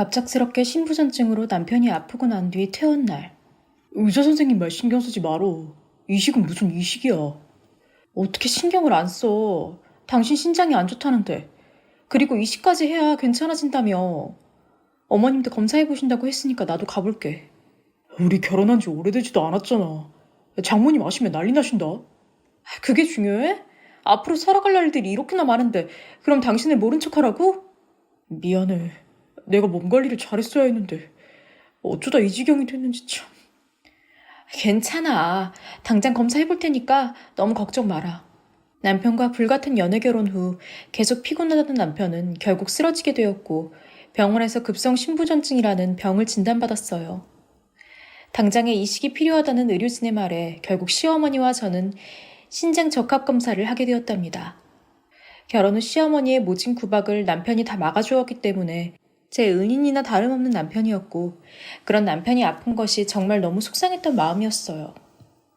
갑작스럽게 신부전증으로 남편이 아프고 난 뒤 퇴원 날. 의사 선생님 말 신경 쓰지 말어. 이식은 무슨 이식이야. 어떻게 신경을 안 써. 당신 신장이 안 좋다는데. 그리고 이식까지 해야 괜찮아진다며. 어머님도 검사해보신다고 했으니까 나도 가볼게. 우리 결혼한 지 오래되지도 않았잖아. 장모님 아시면 난리 나신다. 그게 중요해? 앞으로 살아갈 날들이 이렇게나 많은데 그럼 당신을 모른 척하라고? 미안해. 내가 몸 관리를 잘했어야 했는데 어쩌다 이 지경이 됐는지 참. 괜찮아. 당장 검사해볼 테니까 너무 걱정 마라. 남편과 불같은 연애 결혼 후 계속 피곤하다는 남편은 결국 쓰러지게 되었고 병원에서 급성 신부전증이라는 병을 진단받았어요. 당장에 이식이 필요하다는 의료진의 말에 결국 시어머니와 저는 신장 적합 검사를 하게 되었답니다. 결혼 후 시어머니의 모진 구박을 남편이 다 막아주었기 때문에 제 은인이나 다름없는 남편이었고 그런 남편이 아픈 것이 정말 너무 속상했던 마음이었어요.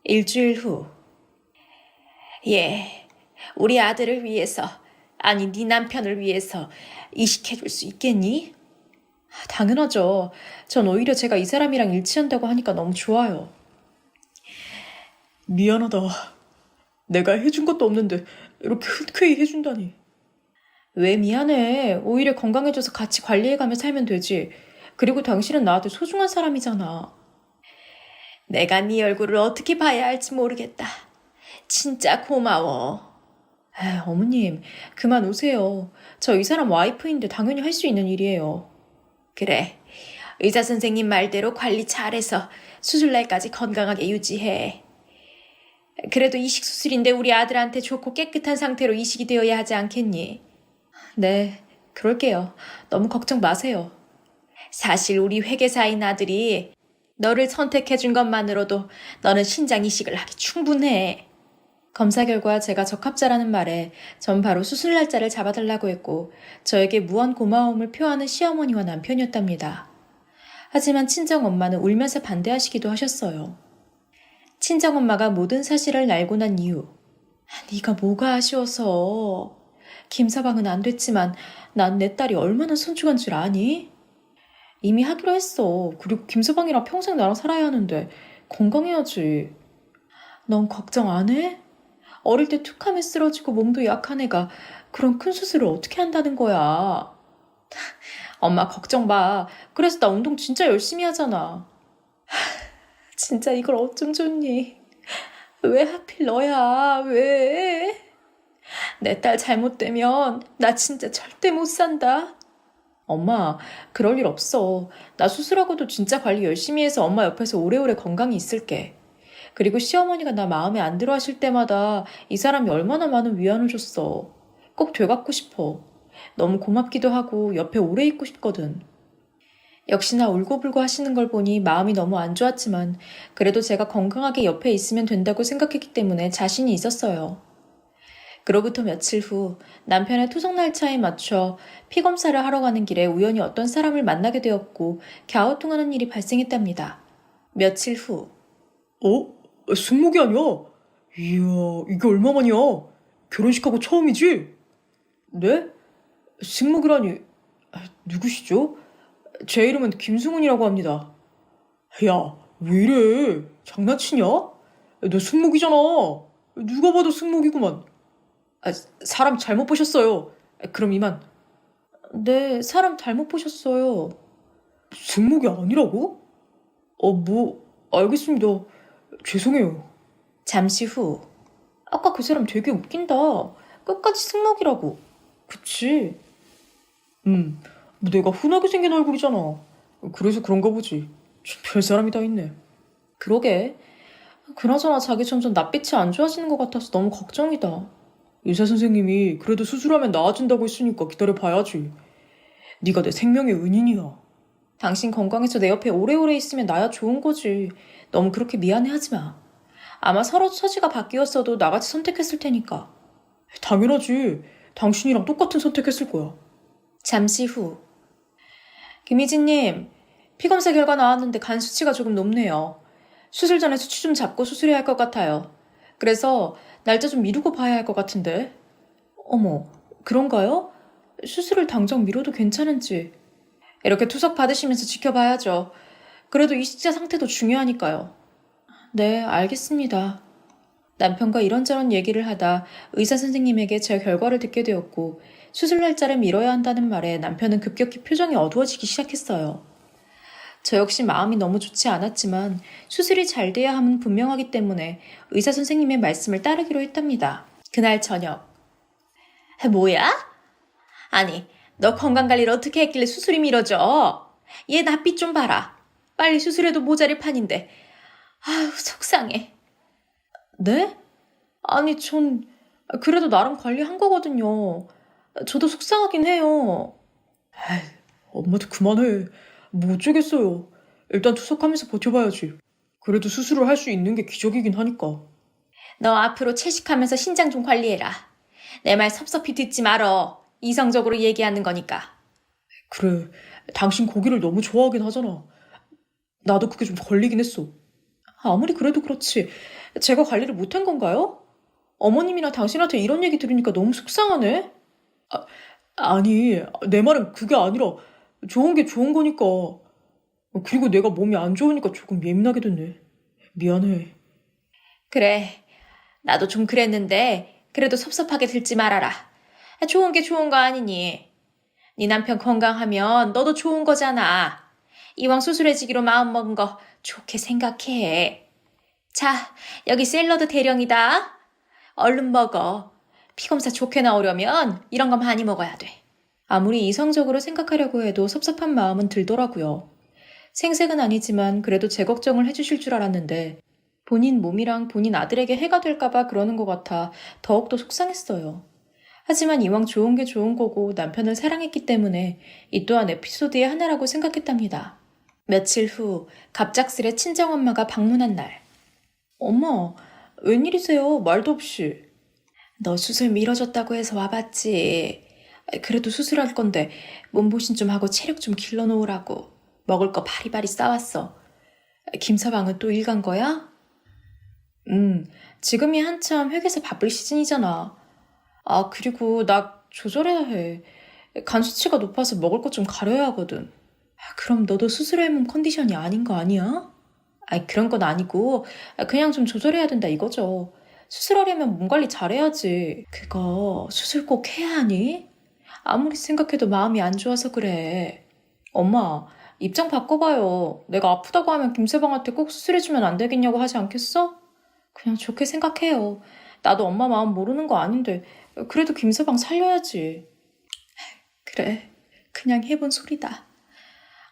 일주일 후. 우리 아들을 위해서, 아니 네 남편을 위해서 이식해줄 수 있겠니? 당연하죠. 전 오히려 제가 이 사람이랑 일치한다고 하니까 너무 좋아요. 미안하다. 내가 해준 것도 없는데 이렇게 흔쾌히 해준다니. 왜 미안해. 오히려 건강해져서 같이 관리해가며 살면 되지. 그리고 당신은 나한테 소중한 사람이잖아. 내가 네 얼굴을 어떻게 봐야 할지 모르겠다. 진짜 고마워. 어머님, 그만 오세요. 저 이 사람 와이프인데 당연히 할 수 있는 일이에요. 그래. 의사 선생님 말대로 관리 잘해서 수술날까지 건강하게 유지해. 그래도 이식 수술인데 우리 아들한테 좋고 깨끗한 상태로 이식이 되어야 하지 않겠니? 네, 그럴게요. 너무 걱정 마세요. 사실 우리 회계사인 아들이 너를 선택해준 것만으로도 너는 신장 이식을 하기 충분해. 검사 결과 제가 적합자라는 말에 전 바로 수술 날짜를 잡아달라고 했고 저에게 무한 고마움을 표하는 시어머니와 남편이었답니다. 하지만 친정엄마는 울면서 반대하시기도 하셨어요. 친정엄마가 모든 사실을 알고 난 이후 네가 뭐가 아쉬워서. 김서방은 안 됐지만 난 내 딸이 얼마나 손주간 줄 아니? 이미 하기로 했어. 그리고 김서방이랑 평생 나랑 살아야 하는데 건강해야지. 넌 걱정 안 해? 어릴 때 툭하면 쓰러지고 몸도 약한 애가 그런 큰 수술을 어떻게 한다는 거야. 엄마 걱정 마. 그래서 나 운동 진짜 열심히 하잖아. 진짜 이걸 어쩜 좋니? 왜 하필 너야? 왜? 내 딸 잘못되면 나 진짜 절대 못 산다. 엄마, 그럴 일 없어. 나 수술하고도 진짜 관리 열심히 해서 엄마 옆에서 오래오래 건강히 있을게. 그리고 시어머니가 나 마음에 안 들어 하실 때마다 이 사람이 얼마나 많은 위안을 줬어. 꼭 돼갖고 싶어. 너무 고맙기도 하고 옆에 오래 있고 싶거든. 역시나 울고불고 하시는 걸 보니 마음이 너무 안 좋았지만 그래도 제가 건강하게 옆에 있으면 된다고 생각했기 때문에 자신이 있었어요. 그로부터 며칠 후 남편의 투석 날짜에 맞춰 피검사를 하러 가는 길에 우연히 어떤 사람을 만나게 되었고 갸우뚱하는 일이 발생했답니다. 며칠 후. 승목이 아니야? 이야, 이게 얼마만이야? 결혼식하고 처음이지? 네? 승목이라니, 누구시죠? 제 이름은 김승훈이라고 합니다. 야, 왜 이래? 장난치냐? 너 승목이잖아. 누가 봐도 승목이구만. 사람 잘못 보셨어요. 그럼 이만. 네, 사람 잘못 보셨어요. 승목이 아니라고? 알겠습니다. 죄송해요. 잠시 후. 아까 그 사람 되게 웃긴다. 끝까지 승목이라고. 그치? 내가 흔하게 생긴 얼굴이잖아. 그래서 그런가 보지. 참 별 사람이 다 있네. 그러게. 그나저나 자기 점점 낯빛이 안 좋아지는 것 같아서 너무 걱정이다. 의사 선생님이 그래도 수술하면 나아진다고 했으니까 기다려봐야지. 네가 내 생명의 은인이야. 당신 건강해서 내 옆에 오래오래 있으면 나야 좋은 거지. 너무 그렇게 미안해하지 마. 아마 서로 처지가 바뀌었어도 나같이 선택했을 테니까. 당연하지. 당신이랑 똑같은 선택했을 거야. 잠시 후. 김희진님, 피검사 결과 나왔는데 간 수치가 조금 높네요. 수술 전에 수치 좀 잡고 수술해야 할 것 같아요. 그래서 날짜 좀 미루고 봐야 할 것 같은데. 어머, 그런가요? 수술을 당장 미뤄도 괜찮은지. 이렇게 투석 받으시면서 지켜봐야죠. 그래도 이식자 상태도 중요하니까요. 네, 알겠습니다. 남편과 이런저런 얘기를 하다 의사 선생님에게 제 결과를 듣게 되었고 수술 날짜를 미뤄야 한다는 말에 남편은 급격히 표정이 어두워지기 시작했어요. 저 역시 마음이 너무 좋지 않았지만 수술이 잘 돼야 함은 분명하기 때문에 의사 선생님의 말씀을 따르기로 했답니다. 그날 저녁. 뭐야? 아니, 너 건강관리를 어떻게 했길래 수술이 미뤄져? 얘 낯빛 좀 봐라. 빨리 수술해도 모자랄 판인데. 아유, 속상해. 네? 아니, 전 그래도 나름 관리한 거거든요. 저도 속상하긴 해요. 엄마도 그만해. 뭐 어쩌겠어요. 일단 투석하면서 버텨봐야지. 그래도 수술을 할 수 있는 게 기적이긴 하니까. 너 앞으로 채식하면서 신장 좀 관리해라. 내 말 섭섭히 듣지 말어. 이성적으로 얘기하는 거니까. 그래, 당신 고기를 너무 좋아하긴 하잖아. 나도 그게 좀 걸리긴 했어. 아무리 그래도 그렇지. 제가 관리를 못한 건가요? 어머님이나 당신한테 이런 얘기 들으니까 너무 속상하네. 아니, 내 말은 그게 아니라 좋은 게 좋은 거니까. 그리고 내가 몸이 안 좋으니까 조금 예민하게 됐네. 미안해. 그래. 나도 좀 그랬는데 그래도 섭섭하게 들지 말아라. 좋은 게 좋은 거 아니니. 네 남편 건강하면 너도 좋은 거잖아. 이왕 수술해지기로 마음먹은 거 좋게 생각해. 자, 여기 샐러드 대령이다. 얼른 먹어. 피검사 좋게 나오려면 이런 거 많이 먹어야 돼. 아무리 이성적으로 생각하려고 해도 섭섭한 마음은 들더라고요. 생색은 아니지만 그래도 제 걱정을 해주실 줄 알았는데 본인 몸이랑 본인 아들에게 해가 될까봐 그러는 것 같아 더욱더 속상했어요. 하지만 이왕 좋은 게 좋은 거고 남편을 사랑했기 때문에 이 또한 에피소드의 하나라고 생각했답니다. 며칠 후 갑작스레 친정엄마가 방문한 날. 엄마, 웬일이세요? 말도 없이. 너 수술 미뤄졌다고 해서 와봤지. 그래도 수술할 건데 몸보신 좀 하고 체력 좀 길러놓으라고. 먹을 거 바리바리 싸왔어. 김서방은 또 일 간 거야? 지금이 한참 회계사 바쁠 시즌이잖아. 아, 그리고 나 조절해야 해. 간 수치가 높아서 먹을 것 좀 가려야 하거든. 그럼 너도 수술할 몸 컨디션이 아닌 거 아니야? 아니, 그런 건 아니고 그냥 좀 조절해야 된다 이거죠. 수술하려면 몸 관리 잘해야지. 그거 수술 꼭 해야 하니? 아무리 생각해도 마음이 안 좋아서 그래. 엄마, 입장 바꿔봐요. 내가 아프다고 하면 김세방한테 꼭 수술해주면 안 되겠냐고 하지 않겠어? 그냥 좋게 생각해요. 나도 엄마 마음 모르는 거 아닌데 그래도 김서방 살려야지. 그래, 그냥 해본 소리다.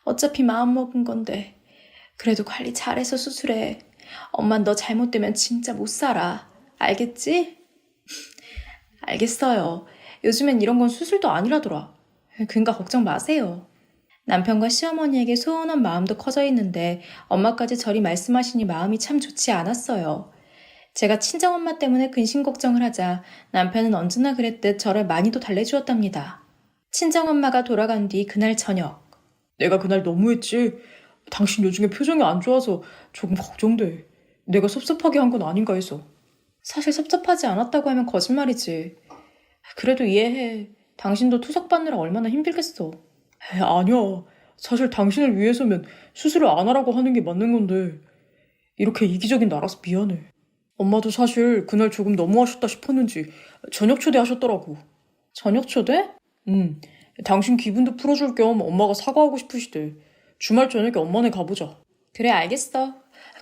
어차피 마음먹은 건데 그래도 관리 잘해서 수술해. 엄만 너 잘못되면 진짜 못 살아. 알겠지? 알겠어요. 요즘엔 이런 건 수술도 아니라더라. 그러니까 걱정 마세요. 남편과 시어머니에게 소원한 마음도 커져 있는데 엄마까지 저리 말씀하시니 마음이 참 좋지 않았어요. 제가 친정엄마 때문에 근심 걱정을 하자 남편은 언제나 그랬듯 저를 많이도 달래주었답니다. 친정엄마가 돌아간 뒤 그날 저녁. 내가 그날 너무했지. 당신 요즘에 표정이 안 좋아서 조금 걱정돼. 내가 섭섭하게 한 건 아닌가 해서. 사실 섭섭하지 않았다고 하면 거짓말이지. 그래도 이해해. 당신도 투석 받느라 얼마나 힘들겠어. 아니야. 사실 당신을 위해서면 수술을 안 하라고 하는 게 맞는 건데 이렇게 이기적인 나라서 미안해. 엄마도 사실 그날 조금 너무하셨다 싶었는지 저녁 초대하셨더라고. 저녁 초대? 당신 기분도 풀어줄 겸 엄마가 사과하고 싶으시대. 주말 저녁에 엄마네 가보자. 그래, 알겠어.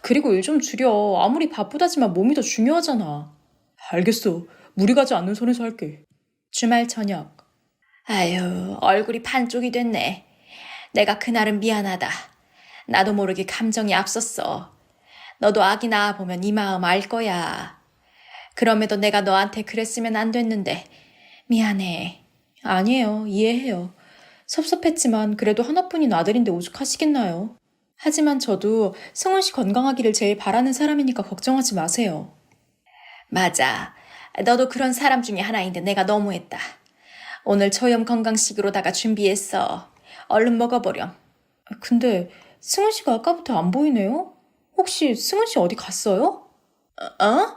그리고 일 좀 줄여. 아무리 바쁘다지만 몸이 더 중요하잖아. 알겠어. 무리 가지 않는 선에서 할게. 주말 저녁. 아유, 얼굴이 반쪽이 됐네. 내가 그날은 미안하다. 나도 모르게 감정이 앞섰어. 너도 아기 낳아보면 이 마음 알 거야. 그럼에도 내가 너한테 그랬으면 안 됐는데 미안해. 아니에요. 이해해요. 섭섭했지만 그래도 하나뿐인 아들인데 오죽하시겠나요? 하지만 저도 승훈 씨 건강하기를 제일 바라는 사람이니까 걱정하지 마세요. 맞아. 너도 그런 사람 중에 하나인데 내가 너무했다. 오늘 초염 건강식으로다가 준비했어. 얼른 먹어보렴. 근데 승훈 씨가 아까부터 안 보이네요? 혹시 승훈 씨 어디 갔어요? 어?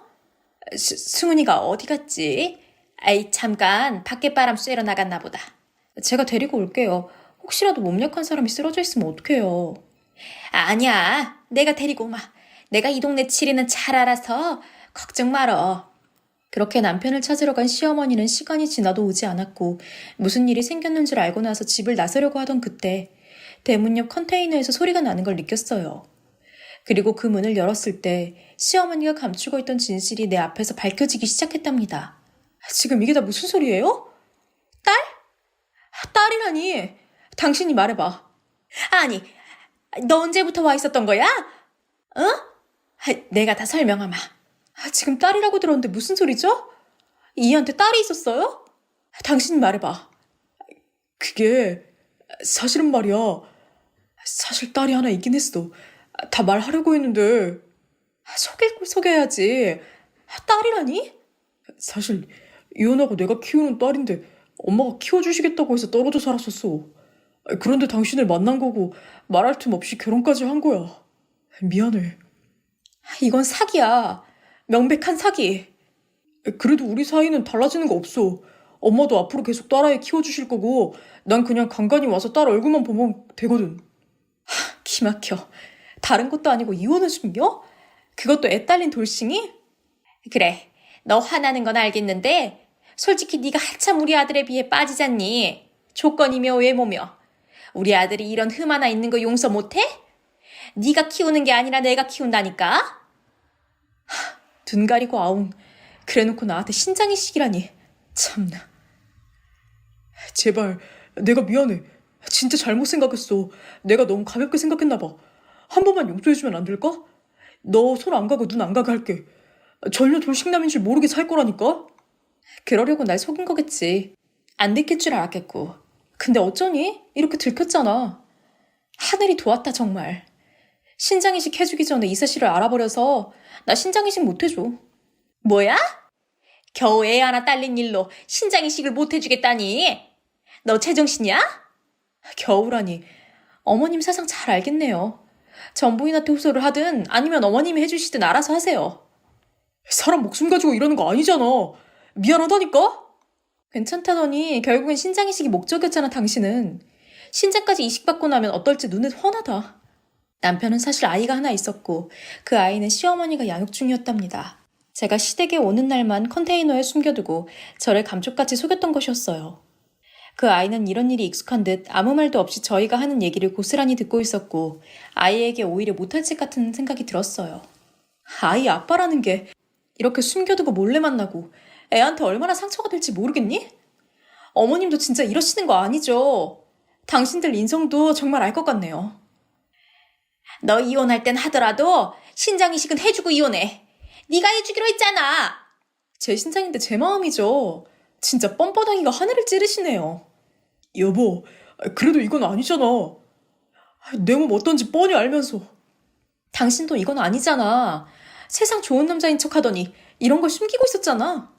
승훈이가 어디 갔지? 아이, 잠깐 밖에 바람 쐬러 나갔나 보다. 제가 데리고 올게요. 혹시라도 몸 약한 사람이 쓰러져 있으면 어떡해요. 아니야. 내가 데리고 오마. 내가 이 동네 지리는 잘 알아서 걱정 말어. 그렇게 남편을 찾으러 간 시어머니는 시간이 지나도 오지 않았고 무슨 일이 생겼는 줄 알고 나서 집을 나서려고 하던 그때 대문 옆 컨테이너에서 소리가 나는 걸 느꼈어요. 그리고 그 문을 열었을 때 시어머니가 감추고 있던 진실이 내 앞에서 밝혀지기 시작했답니다. 지금 이게 다 무슨 소리예요? 딸? 딸이라니. 당신이 말해봐. 아니, 너 언제부터 와 있었던 거야? 어? 내가 다 설명하마. 지금 딸이라고 들었는데 무슨 소리죠? 이한테 딸이 있었어요? 당신이 말해봐. 그게 사실은 말이야. 사실 딸이 하나 있긴 했어. 다 말하려고 했는데 속일 걸 속여야지. 딸이라니? 사실 이혼하고 내가 키우는 딸인데 엄마가 키워주시겠다고 해서 떨어져 살았었어. 그런데 당신을 만난 거고 말할 틈 없이 결혼까지 한 거야. 미안해. 이건 사기야. 명백한 사기. 그래도 우리 사이는 달라지는 거 없어. 엄마도 앞으로 계속 딸아이 키워주실 거고 난 그냥 간간히 와서 딸 얼굴만 보면 되거든. 기막혀. 다른 것도 아니고 이혼을 숨겨? 그것도 애 딸린 돌싱이? 그래. 너 화나는 건 알겠는데 솔직히 네가 한참 우리 아들에 비해 빠지잖니. 조건이며 외모며. 우리 아들이 이런 흠 하나 있는 거 용서 못해? 네가 키우는 게 아니라 내가 키운다니까? 눈 가리고 아웅. 그래놓고 나한테 신장이식이라니. 참나. 제발 내가 미안해. 진짜 잘못 생각했어. 내가 너무 가볍게 생각했나 봐. 한 번만 용서해주면 안 될까? 너 손 안 가고 눈 안 가게 할게. 전혀 돌싱남인 줄 모르게 살 거라니까? 그러려고 날 속인 거겠지. 안 들킬 줄 알았겠고. 근데 어쩌니? 이렇게 들켰잖아. 하늘이 도왔다 정말. 신장이식 해주기 전에 이 사실을 알아버려서 나 신장이식 못 해줘. 뭐야? 겨우 애 하나 딸린 일로 신장이식을 못 해주겠다니? 너 제정신이야? 겨우라니. 어머님 사상 잘 알겠네요. 전부인한테 호소를 하든 아니면 어머님이 해주시든 알아서 하세요. 사람 목숨 가지고 이러는 거 아니잖아. 미안하다니까? 괜찮다더니 결국엔 신장이식이 목적이었잖아 당신은. 신장까지 이식받고 나면 어떨지 눈에 훤하다. 남편은 사실 아이가 하나 있었고 그 아이는 시어머니가 양육 중이었답니다. 제가 시댁에 오는 날만 컨테이너에 숨겨두고 저를 감쪽같이 속였던 것이었어요. 그 아이는 이런 일이 익숙한 듯 아무 말도 없이 저희가 하는 얘기를 고스란히 듣고 있었고 아이에게 오히려 못할 짓 같은 생각이 들었어요. 아이 아빠라는 게 이렇게 숨겨두고 몰래 만나고 애한테 얼마나 상처가 될지 모르겠니? 어머님도 진짜 이러시는 거 아니죠? 당신들 인성도 정말 알 것 같네요. 너 이혼할 땐 하더라도 신장이식은 해주고 이혼해. 네가 해주기로 했잖아. 제 신장인데 제 마음이죠. 진짜 뻔뻔하기가 하늘을 찌르시네요. 여보, 그래도 이건 아니잖아. 내 몸 어떤지 뻔히 알면서. 당신도 이건 아니잖아. 세상 좋은 남자인 척 하더니 이런 걸 숨기고 있었잖아.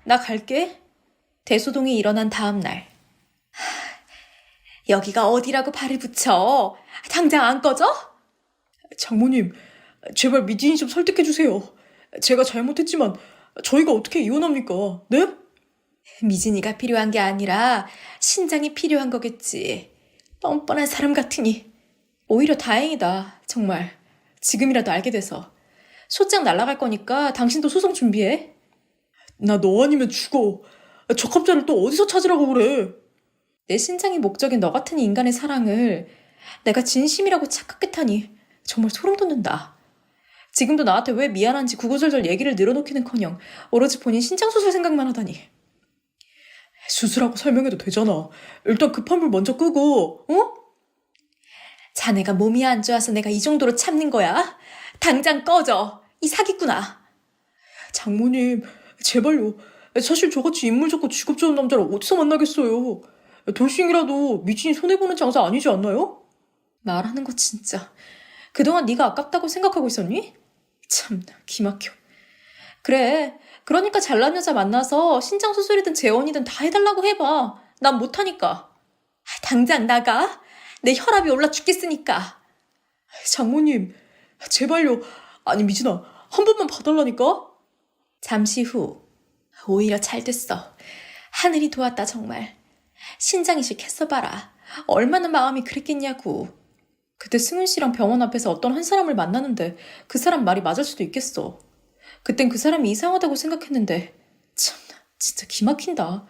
나 갈게. 대소동이 일어난 다음 날. 여기가 어디라고 발을 붙여? 당장 안 꺼져? 장모님, 제발 미진이 좀 설득해주세요. 제가 잘못했지만 저희가 어떻게 이혼합니까? 네? 미진이가 필요한 게 아니라 신장이 필요한 거겠지. 뻔뻔한 사람 같으니. 오히려 다행이다. 정말. 지금이라도 알게 돼서. 소장 날아갈 거니까 당신도 소송 준비해. 나 너 아니면 죽어. 적합자를 또 어디서 찾으라고 그래? 내 신장이 목적인 너 같은 인간의 사랑을 내가 진심이라고 착각했다니 정말 소름 돋는다. 지금도 나한테 왜 미안한지 구구절절 얘기를 늘어놓기는커녕 오로지 본인 신장수술 생각만 하다니. 수술하고 설명해도 되잖아. 일단 급한 불 먼저 끄고, 어? 자네가 몸이 안 좋아서 내가 이 정도로 참는 거야? 당장 꺼져. 이 사기꾼아. 장모님, 제발요. 사실 저같이 인물 좋고 직업 좋은 남자를 어디서 만나겠어요. 돌싱이라도 미진이 손해보는 장사 아니지 않나요? 말하는 거 진짜. 그동안 네가 아깝다고 생각하고 있었니? 참나 기막혀. 그래. 그러니까 잘난 여자 만나서 신장수술이든 재혼이든 다 해달라고 해봐. 난 못하니까. 당장 나가. 내 혈압이 올라 죽겠으니까. 장모님, 제발요. 아니 미진아, 한 번만 봐달라니까? 잠시 후. 오히려 잘 됐어. 하늘이 도왔다 정말. 신장이식 했어봐라. 얼마나 마음이 그랬겠냐고. 그때 승훈 씨랑 병원 앞에서 어떤 한 사람을 만나는데 그 사람 말이 맞을 수도 있겠어. 그땐 그 사람이 이상하다고 생각했는데 참나 진짜 기막힌다.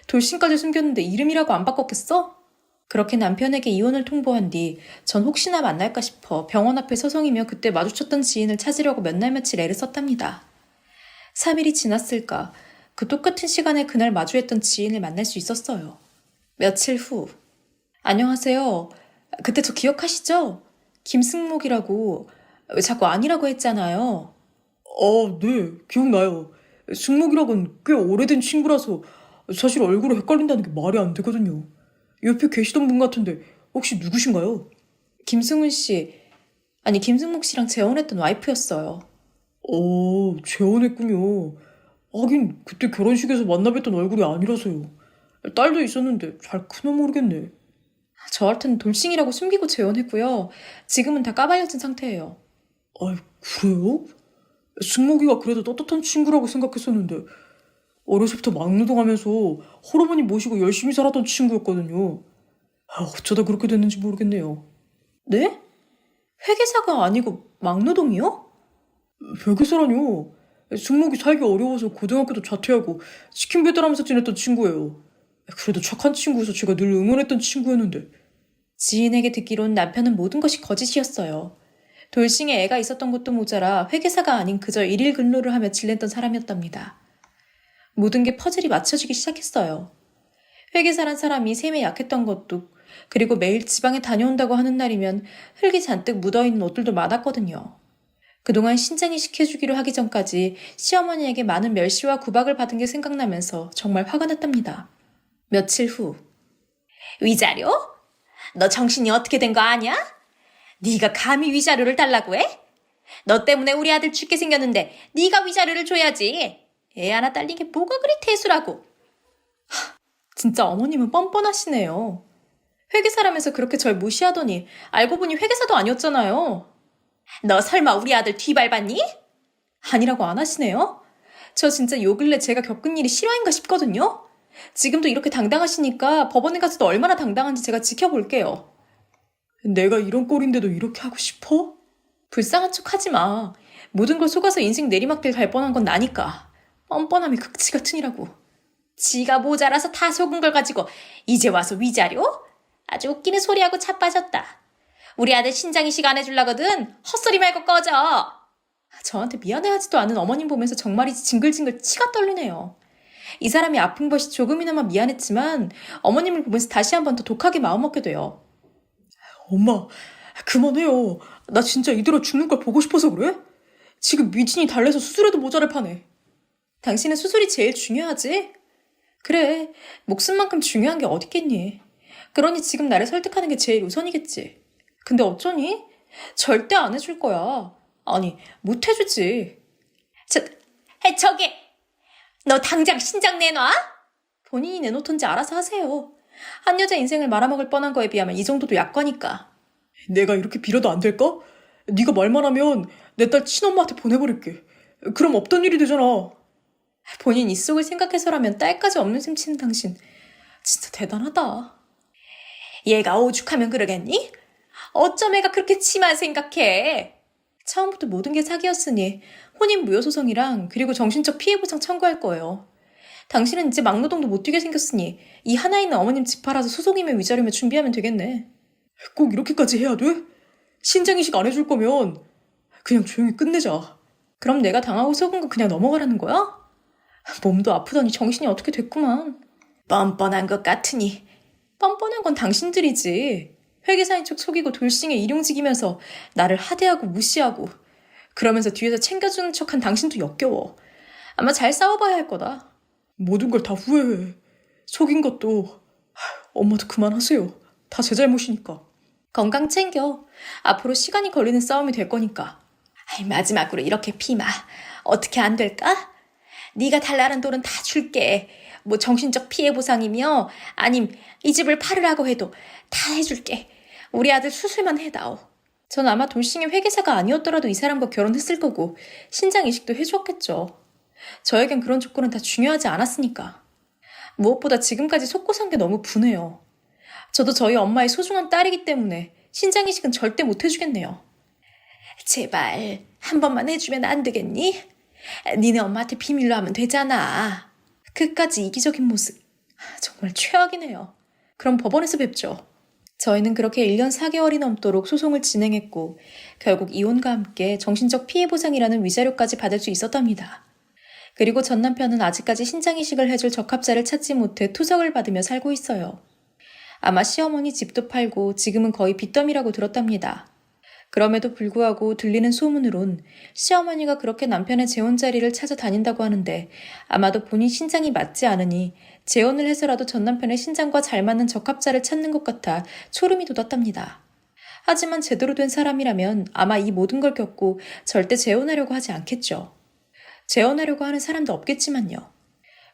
돌싱까지 숨겼는데 이름이라고 안 바꿨겠어? 그렇게 남편에게 이혼을 통보한 뒤 전 혹시나 만날까 싶어 병원 앞에 서성이며 그때 마주쳤던 지인을 찾으려고 몇 날 며칠 애를 썼답니다. 3일이 지났을까 그 똑같은 시간에 그날 마주했던 지인을 만날 수 있었어요. 며칠 후 안녕하세요. 그때 저 기억하시죠? 김승목이라고 왜 자꾸 아니라고 했잖아요. 네, 기억나요. 승목이랑은 꽤 오래된 친구라서 사실 얼굴이 헷갈린다는 게 말이 안 되거든요. 옆에 계시던 분 같은데 혹시 누구신가요? 김승훈 씨, 아니 김승목 씨랑 재혼했던 와이프였어요. 재혼했군요. 하긴 그때 결혼식에서 만나 뵀던 얼굴이 아니라서요. 딸도 있었는데 잘 크나 모르겠네. 저한테는 돌싱이라고 숨기고 재혼했고요. 지금은 다 까발려진 상태예요. 그래요? 승목이가 그래도 떳떳한 친구라고 생각했었는데 어려서부터 막노동하면서 호르몬이 모시고 열심히 살았던 친구였거든요. 어쩌다 그렇게 됐는지 모르겠네요. 네? 회계사가 아니고 막노동이요? 회계사라뇨. 승목이 살기 어려워서 고등학교도 자퇴하고 치킨 배달하면서 지냈던 친구예요. 그래도 착한 친구여서 제가 늘 응원했던 친구였는데. 지인에게 듣기론 남편은 모든 것이 거짓이었어요. 돌싱에 애가 있었던 것도 모자라 회계사가 아닌 그저 일일 근로를 하며 지냈던 사람이었답니다. 모든 게 퍼즐이 맞춰지기 시작했어요. 회계사란 사람이 셈에 약했던 것도 그리고 매일 지방에 다녀온다고 하는 날이면 흙이 잔뜩 묻어있는 옷들도 많았거든요. 그동안 신장이 시켜주기로 하기 전까지 시어머니에게 많은 멸시와 구박을 받은 게 생각나면서 정말 화가 났답니다. 며칠 후 위자료? 너 정신이 어떻게 된 거 아냐? 네가 감히 위자료를 달라고 해? 너 때문에 우리 아들 죽게 생겼는데 네가 위자료를 줘야지. 애 하나 딸린 게 뭐가 그리 태수라고. 진짜 어머님은 뻔뻔하시네요. 회계사라면서 그렇게 절 무시하더니 알고 보니 회계사도 아니었잖아요. 너 설마 우리 아들 뒤밟았니? 아니라고 안 하시네요. 저 진짜 요 근래 제가 겪은 일이 실화인가 싶거든요. 지금도 이렇게 당당하시니까 법원에 가서도 얼마나 당당한지 제가 지켜볼게요. 내가 이런 꼴인데도 이렇게 하고 싶어? 불쌍한 척 하지 마. 모든 걸 속아서 인생 내리막길 갈 뻔한 건 나니까. 뻔뻔함이 극치 같으니라고. 지가 모자라서 다 속은 걸 가지고 이제 와서 위자료? 아주 웃기는 소리하고 자빠졌다. 우리 아들 신장이식 안 해줄라거든. 헛소리 말고 꺼져. 저한테 미안해하지도 않은 어머님 보면서 정말이지 징글징글 치가 떨리네요. 이 사람이 아픈 것이 조금이나마 미안했지만 어머님을 보면서 다시 한 번 더 독하게 마음먹게 돼요. 엄마, 그만해요. 나 진짜 이대로 죽는 걸 보고 싶어서 그래? 지금 미진이 달래서 수술해도 모자랄 판에. 당신은 수술이 제일 중요하지? 그래, 목숨만큼 중요한 게 어딨겠니? 그러니 지금 나를 설득하는 게 제일 우선이겠지. 근데 어쩌니? 절대 안 해줄 거야. 아니, 못 해주지. 저기, 너 당장 신장 내놔? 본인이 내놓던지 알아서 하세요. 한 여자 인생을 말아먹을 뻔한 거에 비하면 이 정도도 약과니까. 내가 이렇게 빌어도 안 될까? 네가 말만 하면 내 딸 친엄마한테 보내버릴게. 그럼 없던 일이 되잖아. 본인 입속을 생각해서라면 딸까지 없는 셈 치는 당신 진짜 대단하다. 얘가 오죽하면 그러겠니? 어쩜 애가 그렇게 치만 생각해? 처음부터 모든 게 사기였으니 혼인 무효 소송이랑 그리고 정신적 피해 보상 청구할 거예요. 당신은 이제 막노동도 못 뛰게 생겼으니 이 하나 있는 어머님 집 팔아서 소송이며 위자료며 준비하면 되겠네. 꼭 이렇게까지 해야 돼? 신장이식 안 해줄 거면 그냥 조용히 끝내자. 그럼 내가 당하고 속은 거 그냥 넘어가라는 거야? 몸도 아프더니 정신이 어떻게 됐구만. 뻔뻔한 것 같으니. 뻔뻔한 건 당신들이지. 회계사인 척 속이고 돌싱에 일용직이면서 나를 하대하고 무시하고 그러면서 뒤에서 챙겨주는 척한 당신도 역겨워. 아마 잘 싸워봐야 할 거다. 모든 걸 다 후회해. 속인 것도. 엄마도 그만하세요. 다 제 잘못이니까. 건강 챙겨. 앞으로 시간이 걸리는 싸움이 될 거니까. 마지막으로 이렇게 피마. 어떻게 안 될까? 네가 달라는 돈은 다 줄게. 뭐 정신적 피해 보상이며 아님 이 집을 팔으라고 해도 다 해줄게. 우리 아들 수술만 해다오. 전 아마 돌싱의 회계사가 아니었더라도 이 사람과 결혼했을 거고 신장 이식도 해주었겠죠. 저에겐 그런 조건은 다 중요하지 않았으니까. 무엇보다 지금까지 속고 산 게 너무 분해요. 저도 저희 엄마의 소중한 딸이기 때문에 신장이식은 절대 못 해주겠네요. 제발 한 번만 해주면 안 되겠니? 니네 엄마한테 비밀로 하면 되잖아. 끝까지 이기적인 모습. 정말 최악이네요. 그럼 법원에서 뵙죠. 저희는 그렇게 1년 4개월이 넘도록 소송을 진행했고 결국 이혼과 함께 정신적 피해 보상이라는 위자료까지 받을 수 있었답니다. 그리고 전 남편은 아직까지 신장이식을 해줄 적합자를 찾지 못해 투석을 받으며 살고 있어요. 아마 시어머니 집도 팔고 지금은 거의 빚더미라고 들었답니다. 그럼에도 불구하고 들리는 소문으론 시어머니가 그렇게 남편의 재혼 자리를 찾아다닌다고 하는데 아마도 본인 신장이 맞지 않으니 재혼을 해서라도 전 남편의 신장과 잘 맞는 적합자를 찾는 것 같아 소름이 돋았답니다. 하지만 제대로 된 사람이라면 아마 이 모든 걸 겪고 절대 재혼하려고 하지 않겠죠. 재혼하려고 하는 사람도 없겠지만요.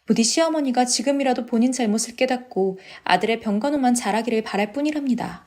부디 시어머니가 지금이라도 본인 잘못을 깨닫고 아들의 병간호만 잘하기를 바랄 뿐이랍니다.